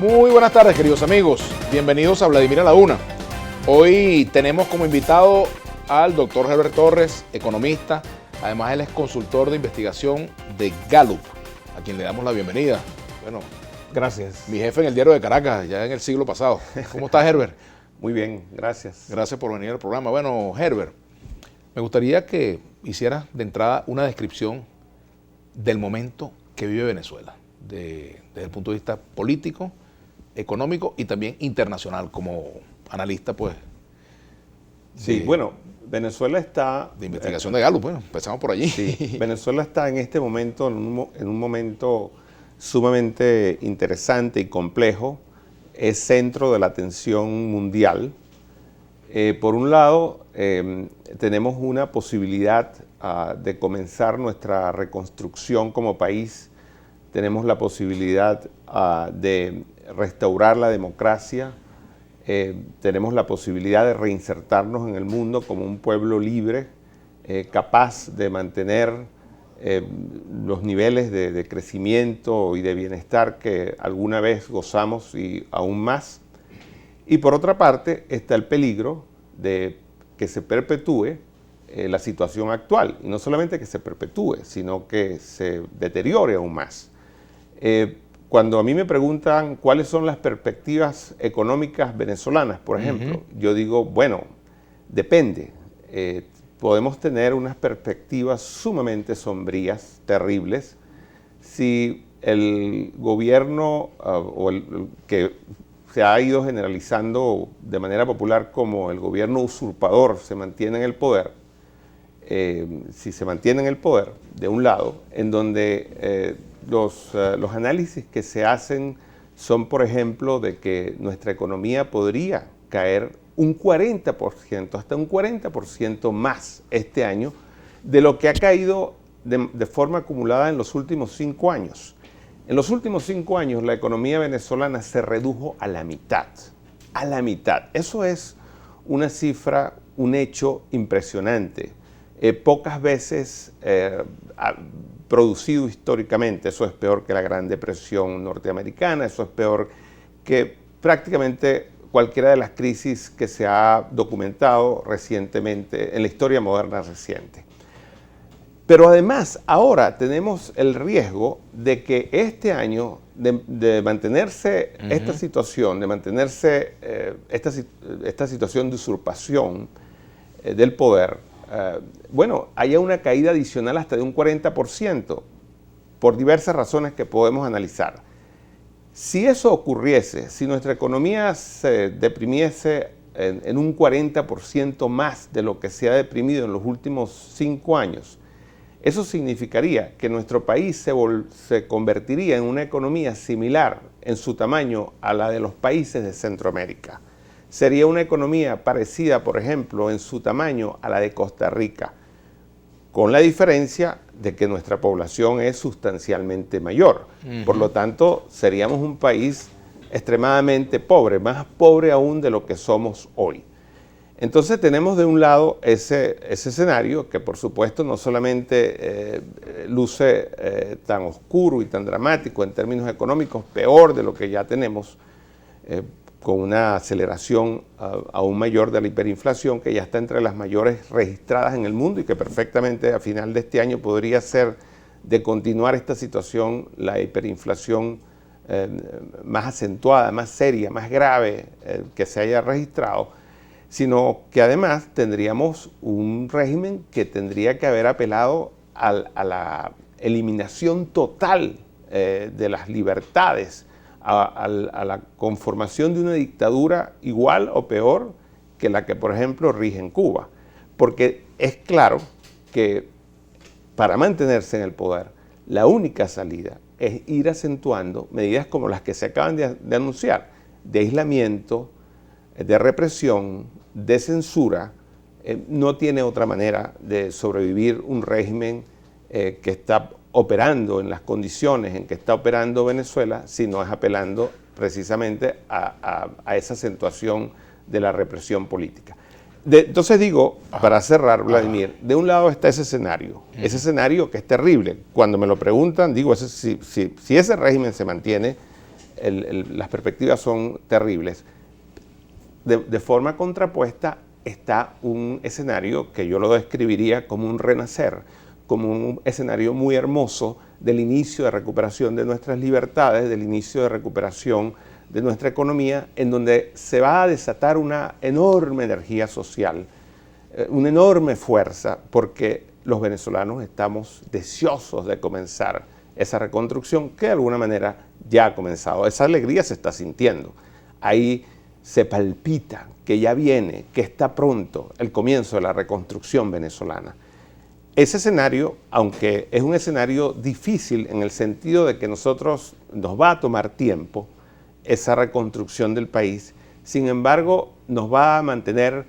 Muy buenas tardes, queridos amigos. Bienvenidos a Vladimir a la Una. Hoy tenemos como invitado al doctor Herbert Torres, economista. Además, él es consultor de investigación de Gallup, a quien le damos la bienvenida. Bueno, gracias. Mi jefe en el Diario de Caracas, ya en el siglo pasado. ¿Cómo estás, Herbert? Muy bien, gracias. Gracias por venir al programa. Bueno, Herbert, me gustaría que hicieras de entrada una descripción del momento que vive Venezuela, desde el punto de vista político, económico y también internacional, como analista, pues. Sí, bueno, Venezuela está... De investigación de Gallup, bueno, empezamos por allí. Sí, Venezuela está en este momento, en un momento sumamente interesante y complejo. Es centro de la atención mundial. Por un lado, tenemos una posibilidad de comenzar nuestra reconstrucción como país. Tenemos la posibilidad de restaurar la democracia. Tenemos la posibilidad de reinsertarnos en el mundo como un pueblo libre, capaz de mantener los niveles de crecimiento y de bienestar que alguna vez gozamos y aún más. Y por otra parte está el peligro de que se perpetúe la situación actual, y no solamente que se perpetúe, sino que se deteriore aún más. Cuando a mí me preguntan cuáles son las perspectivas económicas venezolanas, por ejemplo, yo digo, bueno, depende. Podemos tener unas perspectivas sumamente sombrías, terribles, si el gobierno que se ha ido generalizando de manera popular como el gobierno usurpador se mantiene en el poder, si se mantiene en el poder, de un lado, en donde los análisis que se hacen son, por ejemplo, de que nuestra economía podría caer un 40%, hasta un 40% más este año de lo que ha caído de forma acumulada en los últimos 5 años. En los últimos 5 años la economía venezolana se redujo a la mitad. A la mitad. Eso es una cifra, un hecho impresionante. Pocas veces producido históricamente. Eso es peor que la Gran Depresión norteamericana, eso es peor que prácticamente cualquiera de las crisis que se ha documentado recientemente, en la historia moderna reciente. Pero además, ahora tenemos el riesgo de que este año, de mantenerse esta situación, de mantenerse esta situación de usurpación del poder, bueno, haya una caída adicional hasta de un 40%, por diversas razones que podemos analizar. Si eso ocurriese, si nuestra economía se deprimiese en un 40% más de lo que se ha deprimido en los últimos 5 años, eso significaría que nuestro país se convertiría en una economía similar en su tamaño a la de los países de Centroamérica. Sería una economía parecida, por ejemplo, en su tamaño a la de Costa Rica, con la diferencia de que nuestra población es sustancialmente mayor. Por lo tanto, seríamos un país extremadamente pobre, más pobre aún de lo que somos hoy. Entonces tenemos de un lado ese escenario que por supuesto no solamente luce tan oscuro y tan dramático en términos económicos, peor de lo que ya tenemos, con una aceleración aún mayor de la hiperinflación que ya está entre las mayores registradas en el mundo y que perfectamente a final de este año podría ser, de continuar esta situación, la hiperinflación más acentuada, más seria, más grave que se haya registrado, sino que además tendríamos un régimen que tendría que haber apelado a la eliminación total de las libertades, a la conformación de una dictadura igual o peor que la que, por ejemplo, rige en Cuba. Porque es claro que para mantenerse en el poder, la única salida es ir acentuando medidas como las que se acaban de anunciar, de aislamiento, de represión, de censura. No tiene otra manera de sobrevivir un régimen que está operando en las condiciones en que está operando Venezuela, sino es apelando precisamente a esa acentuación de la represión política. Entonces digo, para cerrar, Vladimir, de un lado está ese escenario que es terrible. Cuando me lo preguntan, digo, si ese régimen se mantiene, las perspectivas son terribles. De forma contrapuesta está un escenario que yo lo describiría como un renacer, como un escenario muy hermoso del inicio de recuperación de nuestras libertades, del inicio de recuperación de nuestra economía, en donde se va a desatar una enorme energía social, una enorme fuerza, porque los venezolanos estamos deseosos de comenzar esa reconstrucción que de alguna manera ya ha comenzado. Esa alegría se está sintiendo. Ahí se palpita que ya viene, que está pronto el comienzo de la reconstrucción venezolana. Ese escenario, aunque es un escenario difícil en el sentido de que nos va a tomar tiempo esa reconstrucción del país, sin embargo nos va a mantener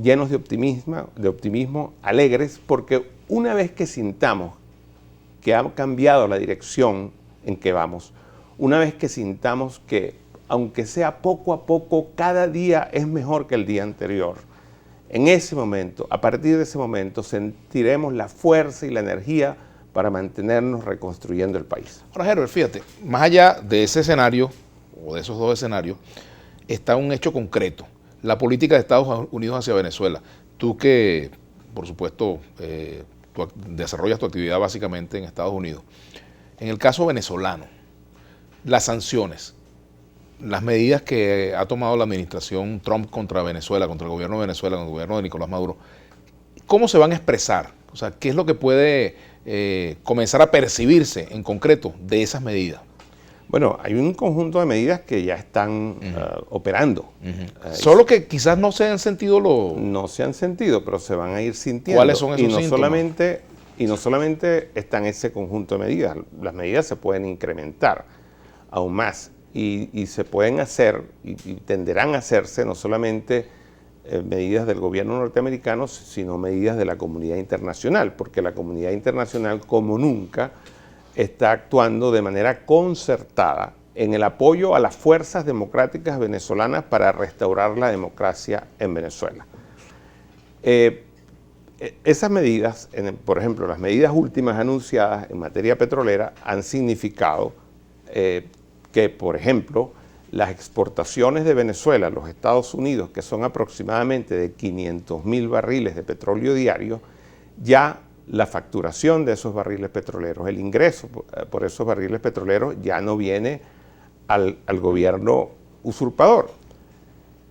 llenos de optimismo, alegres, porque una vez que sintamos que ha cambiado la dirección en que vamos, una vez que sintamos que aunque sea poco a poco, cada día es mejor que el día anterior, en ese momento, a partir de ese momento, sentiremos la fuerza y la energía para mantenernos reconstruyendo el país. Ahora, Herbert, fíjate, más allá de ese escenario, o de esos dos escenarios, está un hecho concreto, la política de Estados Unidos hacia Venezuela. Tú que, por supuesto, desarrollas tu actividad básicamente en Estados Unidos. En el caso venezolano, las sanciones, las medidas que ha tomado la administración Trump contra Venezuela, contra el gobierno de Venezuela, contra el gobierno de Nicolás Maduro, ¿cómo se van a expresar? O sea, ¿qué es lo que puede comenzar a percibirse en concreto de esas medidas? Bueno, hay un conjunto de medidas que ya están operando. Solo que quizás no se han sentido No se han sentido, pero se van a ir sintiendo. ¿Cuáles son esos síntomas? Y no solamente está en ese conjunto de medidas, las medidas se pueden incrementar aún más. Y se pueden hacer, y tenderán a hacerse, no solamente medidas del gobierno norteamericano, sino medidas de la comunidad internacional, porque la comunidad internacional, como nunca, está actuando de manera concertada en el apoyo a las fuerzas democráticas venezolanas para restaurar la democracia en Venezuela. Esas medidas, por ejemplo, las medidas últimas anunciadas en materia petrolera han significado que, por ejemplo, las exportaciones de Venezuela a los Estados Unidos, que son aproximadamente de 500.000 barriles de petróleo diario, ya la facturación de esos barriles petroleros, el ingreso por esos barriles petroleros ya no viene al gobierno usurpador.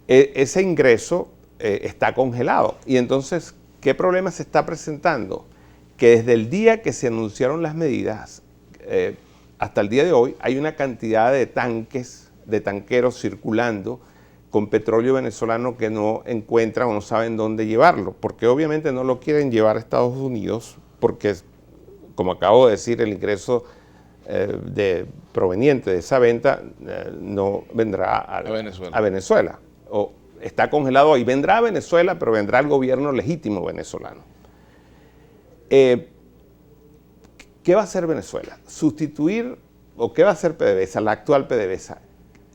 Ese ingreso está congelado. Y entonces, ¿qué problema se está presentando? Que desde el día que se anunciaron las medidas, hasta el día de hoy hay una cantidad de tanqueros circulando con petróleo venezolano que no encuentran o no saben dónde llevarlo, porque obviamente no lo quieren llevar a Estados Unidos, porque, como acabo de decir, el ingreso proveniente de esa venta no vendrá a Venezuela. O está congelado y vendrá a Venezuela, pero vendrá al gobierno legítimo venezolano. ¿Qué va a hacer Venezuela? Sustituir, o ¿qué va a hacer PDVSA, la actual PDVSA?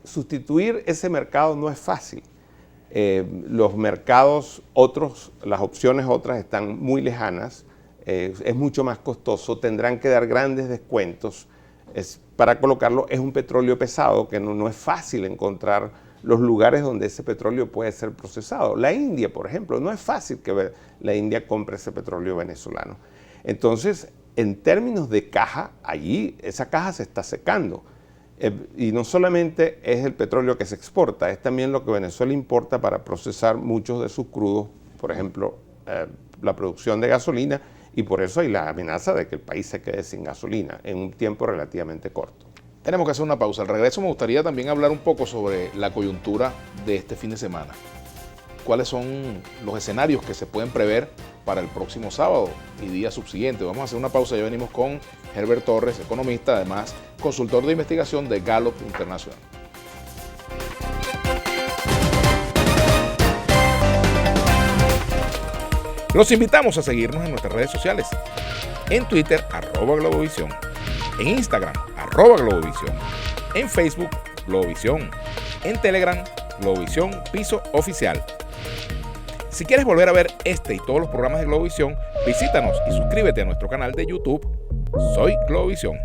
Sustituir ese mercado no es fácil. Los mercados otros, las opciones otras están muy lejanas, es mucho más costoso, tendrán que dar grandes descuentos para colocarlo. Es un petróleo pesado que no es fácil encontrar los lugares donde ese petróleo puede ser procesado. La India, por ejemplo, no es fácil que la India compre ese petróleo venezolano. Entonces, en términos de caja, allí esa caja se está secando. Y no solamente es el petróleo que se exporta, es también lo que Venezuela importa para procesar muchos de sus crudos, por ejemplo, la producción de gasolina, y por eso hay la amenaza de que el país se quede sin gasolina en un tiempo relativamente corto. Tenemos que hacer una pausa. Al regreso me gustaría también hablar un poco sobre la coyuntura de este fin de semana. ¿Cuáles son los escenarios que se pueden prever para el próximo sábado y día subsiguiente? Vamos a hacer una pausa. Ya venimos con Herbert Torres, economista, además consultor de investigación de Gallup International. Los invitamos a seguirnos en nuestras redes sociales. En Twitter, @Globovisión. En Instagram, @Globovisión. En Facebook, Globovisión. En Telegram, Globovisión Piso Oficial. Si quieres volver a ver este y todos los programas de Globovisión, visítanos y suscríbete a nuestro canal de YouTube. Soy Globovisión.